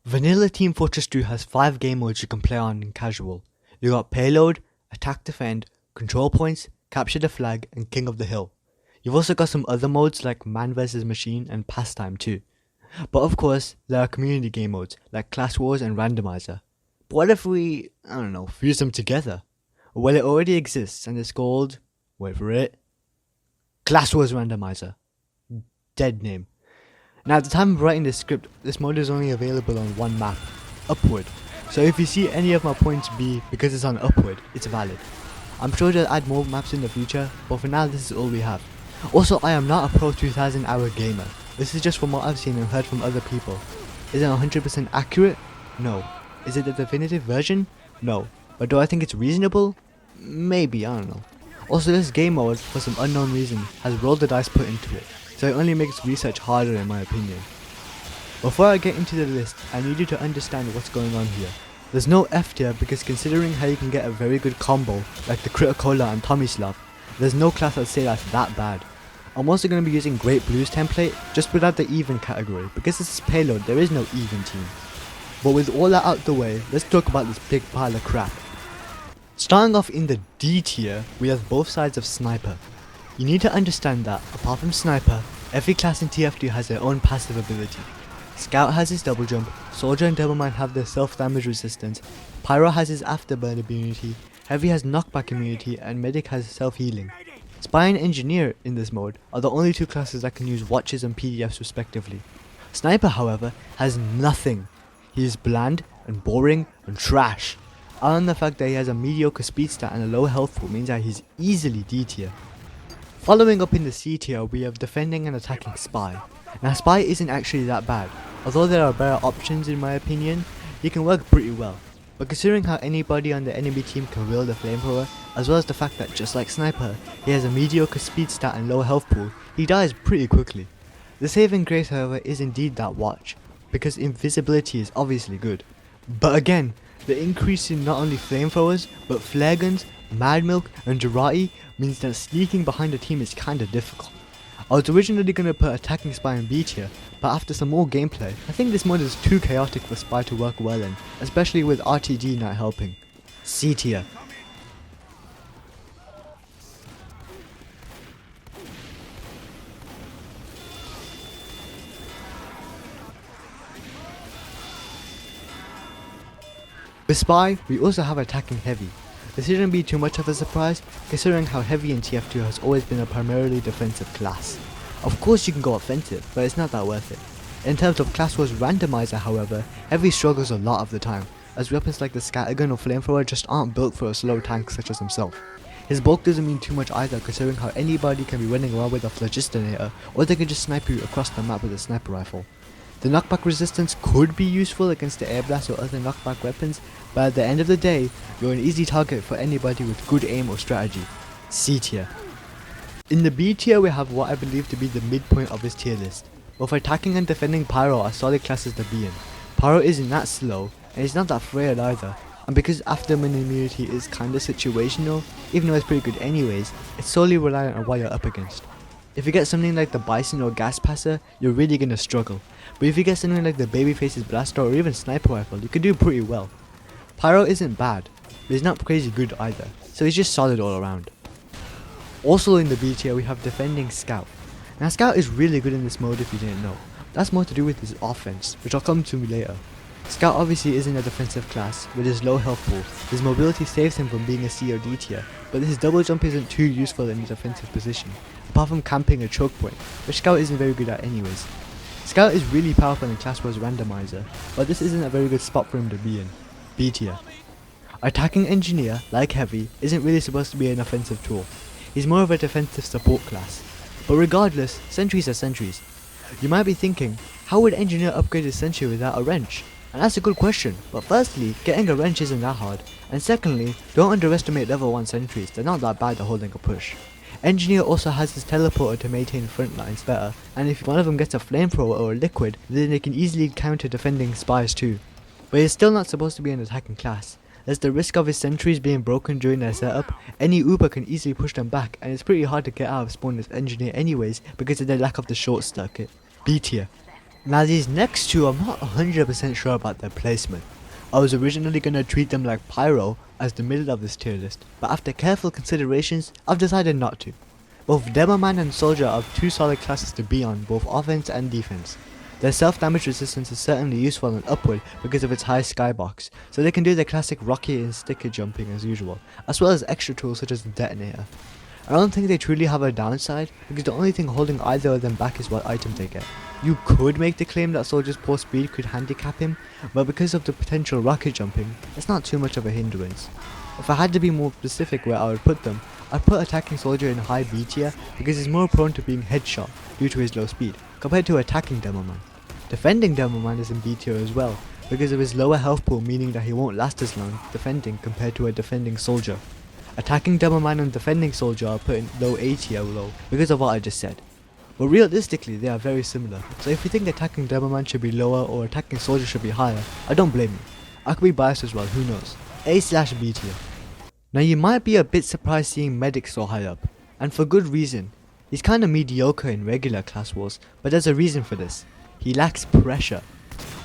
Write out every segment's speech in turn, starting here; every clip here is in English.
Vanilla Team Fortress 2 has 5 game modes you can play on in casual. You got Payload, Attack Defend, Control Points, Capture the Flag, and King of the Hill. You've also got some other modes like Man vs Machine and Pastime too. But of course, there are community game modes like Class Wars and Randomizer. But what if we, fuse them together? Well, it already exists and it's called, wait for it, Class Wars Randomizer. Dead name. Now at the time of writing this script, this mode is only available on one map, Upward. So if you see any of my points B because it's on Upward, it's valid. I'm sure they'll add more maps in the future, but for now this is all we have. Also, I am not a pro 2000 hour gamer. This is just from what I've seen and heard from other people. Is it 100% accurate? No. Is it the definitive version? No. But do I think it's reasonable? Maybe, I don't know. Also, this game mode, for some unknown reason, has roll the dice put into it, so it only makes research harder in my opinion. Before I get into the list, I need you to understand what's going on here. There's no F tier because considering how you can get a very good combo like the Criticola and Tomislav, there's no class I'd say that's that bad. I'm also going to be using Great Blues template just without the even category because this is Payload, there is no even team. But with all that out the way, let's talk about this big pile of crap. Starting off in the D tier, we have both sides of Sniper. You need to understand that, apart from Sniper, every class in TF2 has their own passive ability. Scout has his double jump, Soldier and Double Mine have their self damage resistance, Pyro has his afterburn immunity, Heavy has knockback immunity, and Medic has self healing. Spy and Engineer in this mode are the only two classes that can use watches and PDFs respectively. Sniper however has nothing. He is bland and boring and trash. Other than the fact that he has a mediocre speed stat and a low health pool means that he's easily D tier. Following up in the C tier, we have Defending and Attacking Spy. Now Spy isn't actually that bad, although there are better options in my opinion, he can work pretty well. But considering how anybody on the enemy team can wield a flamethrower, as well as the fact that just like Sniper, he has a mediocre speed stat and low health pool, he dies pretty quickly. The saving grace however is indeed that watch, because invisibility is obviously good. But again, the increase in not only flamethrowers, but flare guns, Mad Milk and Jarate means that sneaking behind a team is kinda difficult. I was originally going to put Attacking Spy in B tier, but after some more gameplay, I think this mod is too chaotic for Spy to work well in, especially with RTG not helping. C tier. With Spy, we also have Attacking Heavy. This shouldn't be too much of a surprise, considering how Heavy in TF2 has always been a primarily defensive class. Of course you can go offensive, but it's not that worth it. In terms of Class Wars Randomizer however, Heavy struggles a lot of the time, as weapons like the Scattergun or Flamethrower just aren't built for a slow tank such as himself. His bulk doesn't mean too much either, considering how anybody can be running around with a Phlogistinator, or they can just snipe you across the map with a sniper rifle. The knockback resistance could be useful against the air blast or other knockback weapons, but at the end of the day, you're an easy target for anybody with good aim or strategy. C tier. In the B tier we have what I believe to be the midpoint of his tier list. Both Attacking and Defending Pyro are solid classes to be in. Pyro isn't that slow, and he's not that frail either, and because afterburn immunity is kinda situational, even though it's pretty good anyways, it's solely reliant on what you're up against. If you get something like the Bison or Gas Passer, you're really gonna struggle, but if you get something like the Babyface's Blaster or even Sniper Rifle, you can do pretty well. Pyro isn't bad, but he's not crazy good either, so he's just solid all around. Also in the B tier we have Defending Scout. Now Scout is really good in this mode if you didn't know. That's more to do with his offense, which I'll come to later. Scout obviously isn't a defensive class, with his low health pool. His mobility saves him from being a C or D tier, but his double jump isn't too useful in a defensive position, apart from camping a choke point, which Scout isn't very good at anyways. Scout is really powerful in Class Wars Randomizer, but this isn't a very good spot for him to be in. B tier. Attacking Engineer, like Heavy, isn't really supposed to be an offensive tool. He's more of a defensive support class. But regardless, sentries are sentries. You might be thinking, how would Engineer upgrade his sentry without a wrench? And that's a good question, but firstly, getting a wrench isn't that hard, and secondly, don't underestimate level 1 sentries, they're not that bad at holding a push. Engineer also has his teleporter to maintain front lines better, and if one of them gets a flamethrower or a liquid, then they can easily counter defending spies too. But he's still not supposed to be an attacking class. There's the risk of his sentries being broken during their setup, any Uber can easily push them back, and it's pretty hard to get out of spawn as Engineer anyways because of the lack of the short circuit. B tier. Now these next two, I'm not 100% sure about their placement. I was originally gonna treat them like Pyro as the middle of this tier list, but after careful considerations, I've decided not to. Both Demoman and Soldier are two solid classes to be on, both offense and defense. Their self-damage resistance is certainly useful and upward because of its high skybox, so they can do their classic rocket and sticker jumping as usual, as well as extra tools such as the detonator. I don't think they truly have a downside, because the only thing holding either of them back is what item they get. You could make the claim that Soldier's poor speed could handicap him, but because of the potential rocket jumping, it's not too much of a hindrance. If I had to be more specific where I would put them, I'd put attacking Soldier in high B tier because he's more prone to being headshot due to his low speed, compared to attacking Demoman. Defending Demoman is in B tier as well, because of his lower health pool, meaning that he won't last as long defending compared to a defending Soldier. Attacking Demoman and defending Soldier are put in low A tier low because of what I just said. But realistically they are very similar, so if you think attacking Demoman should be lower or attacking Soldier should be higher, I don't blame you. I could be biased as well, who knows. A/B tier. Now you might be a bit surprised seeing Medic so high up, and for good reason. He's kinda mediocre in regular class wars, but there's a reason for this. He lacks pressure.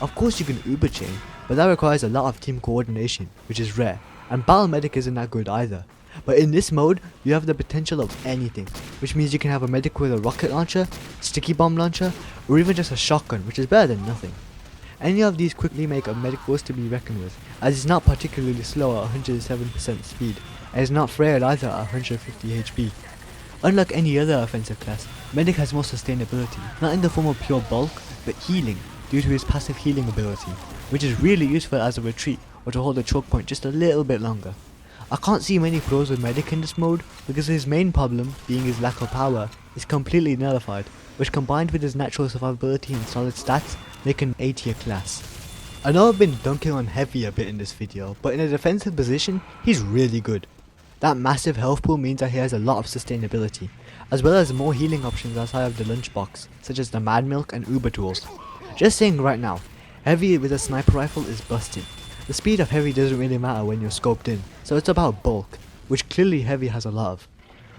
Of course you can uber chain, but that requires a lot of team coordination, which is rare, and Battle Medic isn't that good either. But in this mode, you have the potential of anything, which means you can have a medic with a rocket launcher, sticky bomb launcher, or even just a shotgun, which is better than nothing. Any of these quickly make a medic force to be reckoned with, as he's not particularly slow at 107% speed, and is not frail either at 150 HP. Unlike any other offensive class, Medic has more sustainability, not in the form of pure bulk, but healing, due to his passive healing ability, which is really useful as a retreat or to hold a choke point just a little bit longer. I can't see many pros with Medic in this mode because his main problem, being his lack of power, is completely nullified, which combined with his natural survivability and solid stats, make an A tier class. I know I've been dunking on Heavy a bit in this video, but in a defensive position, he's really good. That massive health pool means that he has a lot of sustainability, as well as more healing options outside of the lunchbox, such as the Mad Milk and Uber tools. Just saying right now, Heavy with a sniper rifle is busted. The speed of Heavy doesn't really matter when you're scoped in, so it's about bulk, which clearly Heavy has a lot of.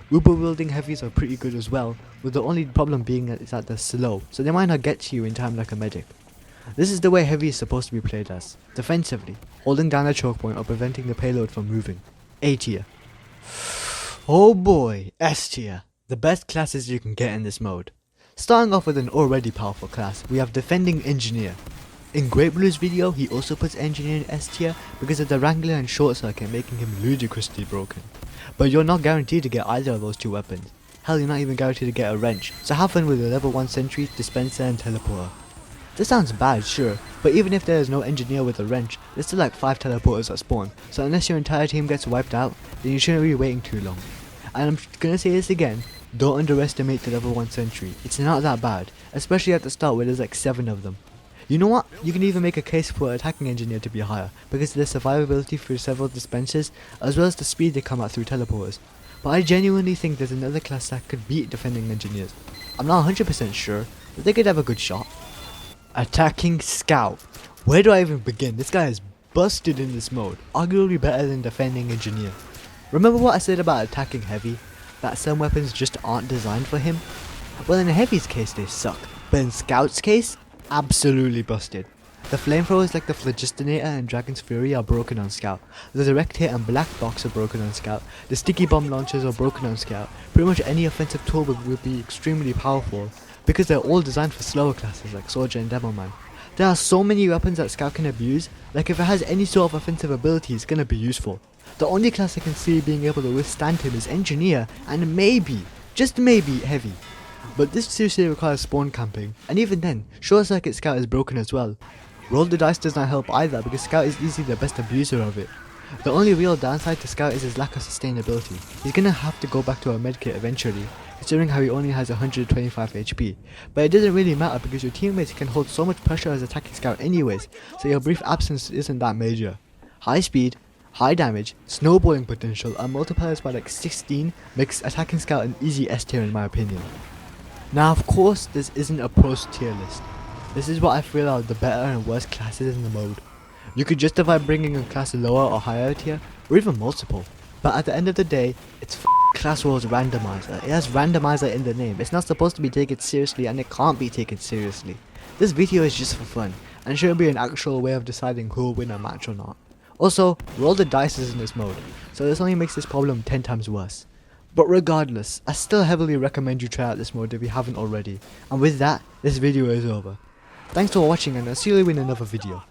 Uber wielding Heavies are pretty good as well, with the only problem being that they're slow, so they might not get to you in time like a medic. This is the way Heavy is supposed to be played as, defensively, holding down a choke point or preventing the payload from moving. A tier. Oh boy, S tier, the best classes you can get in this mode. Starting off with an already powerful class, we have Defending Engineer. In Great Blue's video, he also puts Engineer in S tier because of the Wrangler and Short Circuit making him ludicrously broken. But you're not guaranteed to get either of those two weapons. Hell, you're not even guaranteed to get a wrench, so have fun with the level 1 sentry, dispenser and teleporter. This sounds bad, sure, but even if there is no engineer with a wrench, there's still like 5 teleporters that spawn, so unless your entire team gets wiped out, then you shouldn't be waiting too long. And I'm gonna say this again, don't underestimate the level 1 sentry, it's not that bad, especially at the start where there's like 7 of them. You know what, you can even make a case for attacking engineer to be higher, because of their survivability through several dispensers, as well as the speed they come out through teleporters. But I genuinely think there's another class that could beat defending engineers. I'm not 100% sure, but they could have a good shot. Attacking Scout. Where do I even begin? This guy is busted in this mode, arguably better than defending engineer. Remember what I said about attacking Heavy? That some weapons just aren't designed for him? Well, in Heavy's case they suck, but in Scout's case, absolutely busted. The flamethrowers like the Phlogistonator and Dragon's Fury are broken on Scout. The Direct Hit and Black Box are broken on Scout. The Sticky Bomb launchers are broken on Scout. Pretty much any offensive tool will be extremely powerful, because they're all designed for slower classes like Soldier and Demoman. There are so many weapons that Scout can abuse, like if it has any sort of offensive ability it's gonna be useful. The only class I can see being able to withstand him is Engineer, and maybe, just maybe, Heavy. But this seriously requires spawn camping, and even then, Short Circuit Scout is broken as well. Roll the Dice does not help either because Scout is easily the best abuser of it. The only real downside to Scout is his lack of sustainability. He's gonna have to go back to a medkit eventually, considering how he only has 125 HP. But it doesn't really matter because your teammates can hold so much pressure as attacking Scout anyways, so your brief absence isn't that major. High speed, high damage, snowballing potential and multipliers by like 16 makes attacking Scout an easy S tier in my opinion. Now of course this isn't a pros tier list. This is what I feel are the better and worst classes in the mode. You could justify bringing a class lower or higher tier, or even multiple. But at the end of the day, it's Class War's Randomizer. It has Randomizer in the name. It's not supposed to be taken seriously and it can't be taken seriously. This video is just for fun, and shouldn't be an actual way of deciding who will win a match or not. Also, roll the dice in this mode, so this only makes this problem 10 times worse. But regardless, I still heavily recommend you try out this mode if you haven't already, and with that, this video is over. Thanks for watching and I'll see you in another video.